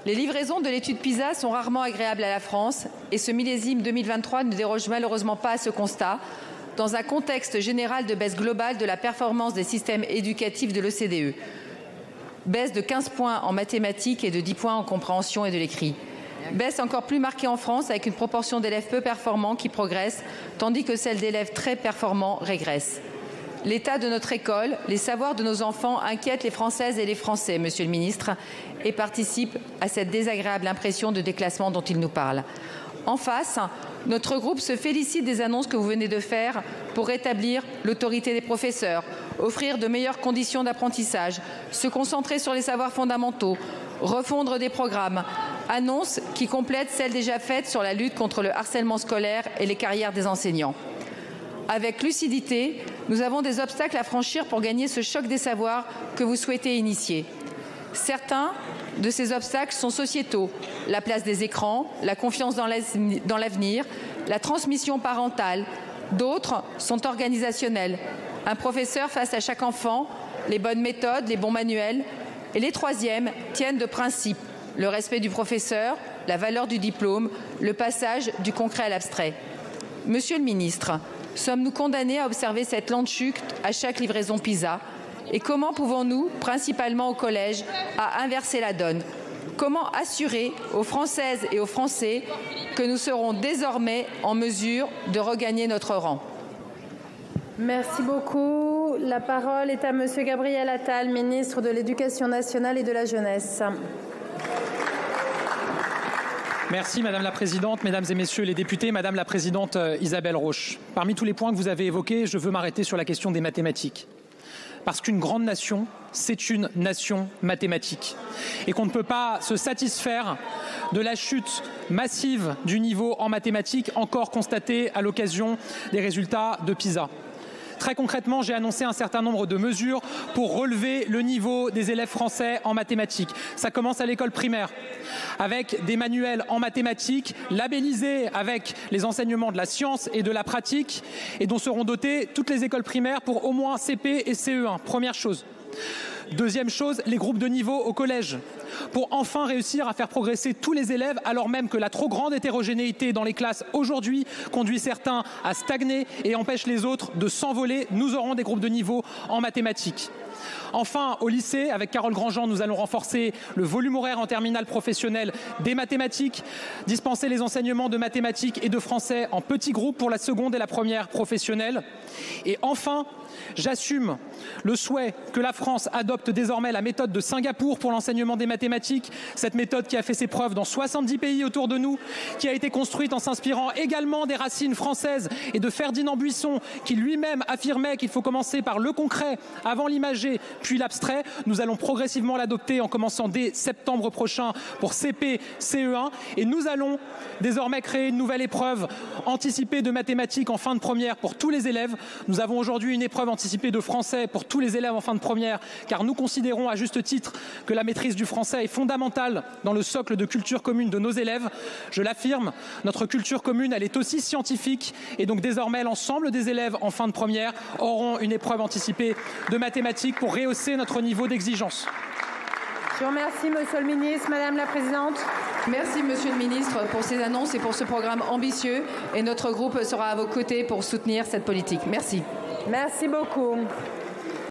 Les livraisons de l'étude PISA sont rarement agréables à la France et ce millésime 2023 ne déroge malheureusement pas à ce constat, dans un contexte général de baisse globale de la performance des systèmes éducatifs de l'OCDE. Baisse de 15 points en mathématiques et de 10 points en compréhension et de l'écrit. Baisse encore plus marquée en France avec une proportion d'élèves peu performants qui progressent, tandis que celle d'élèves très performants régresse. L'état de notre école, les savoirs de nos enfants inquiètent les Françaises et les Français, Monsieur le Ministre, et participent à cette désagréable impression de déclassement dont il nous parle. En face, notre groupe se félicite des annonces que vous venez de faire pour rétablir l'autorité des professeurs, offrir de meilleures conditions d'apprentissage, se concentrer sur les savoirs fondamentaux, refondre des programmes. Annonces qui complètent celles déjà faites sur la lutte contre le harcèlement scolaire et les carrières des enseignants. Avec lucidité, nous avons des obstacles à franchir pour gagner ce choc des savoirs que vous souhaitez initier. Certains de ces obstacles sont sociétaux, la place des écrans, la confiance dans l'avenir, la transmission parentale. D'autres sont organisationnels, un professeur face à chaque enfant, les bonnes méthodes, les bons manuels. Et les troisièmes tiennent de principes, le respect du professeur, la valeur du diplôme, le passage du concret à l'abstrait. Monsieur le ministre, sommes-nous condamnés à observer cette lente chute à chaque livraison PISA? Et comment pouvons-nous, principalement au collège, à inverser la donne? Comment assurer aux Françaises et aux Français que nous serons désormais en mesure de regagner notre rang? Merci beaucoup. La parole est à Monsieur Gabriel Attal, ministre de l'Éducation nationale et de la jeunesse. Merci Madame la Présidente, Mesdames et Messieurs les députés, Madame la Présidente Isabelle Roche. Parmi tous les points que vous avez évoqués, je veux m'arrêter sur la question des mathématiques. Parce qu'une grande nation, c'est une nation mathématique. Et qu'on ne peut pas se satisfaire de la chute massive du niveau en mathématiques encore constatée à l'occasion des résultats de PISA. Très concrètement, j'ai annoncé un certain nombre de mesures pour relever le niveau des élèves français en mathématiques. Ça commence à l'école primaire, avec des manuels en mathématiques labellisés avec les enseignements de la science et de la pratique, et dont seront dotées toutes les écoles primaires pour au moins CP et CE1. Première chose. Deuxième chose, les groupes de niveau au collège, pour enfin réussir à faire progresser tous les élèves, alors même que la trop grande hétérogénéité dans les classes aujourd'hui conduit certains à stagner et empêche les autres de s'envoler. Nous aurons des groupes de niveau en mathématiques. Enfin, au lycée, avec Carole Grandjean, nous allons renforcer le volume horaire en terminale professionnelle des mathématiques, dispenser les enseignements de mathématiques et de français en petits groupes pour la seconde et la première professionnelle. Et enfin, j'assume le souhait que la France adopte désormais la méthode de Singapour pour l'enseignement des mathématiques, cette méthode qui a fait ses preuves dans 70 pays autour de nous, qui a été construite en s'inspirant également des racines françaises et de Ferdinand Buisson, qui lui-même affirmait qu'il faut commencer par le concret avant l'imagé, puis l'abstrait. Nous allons progressivement l'adopter en commençant dès septembre prochain pour CP, CE1, et nous allons désormais créer une nouvelle épreuve anticipée de mathématiques en fin de première pour tous les élèves. Nous avons aujourd'hui une épreuve anticipée de français pour tous les élèves en fin de première, car nous considérons à juste titre que la maîtrise du français est fondamentale dans le socle de culture commune de nos élèves. Je l'affirme, notre culture commune, elle est aussi scientifique, et donc désormais l'ensemble des élèves en fin de première auront une épreuve anticipée de mathématiques pour rehausser notre niveau d'exigence. Je vous remercie, Monsieur le Ministre. Madame la Présidente. Merci, Monsieur le Ministre, pour ces annonces et pour ce programme ambitieux. Et notre groupe sera à vos côtés pour soutenir cette politique. Merci. Merci beaucoup.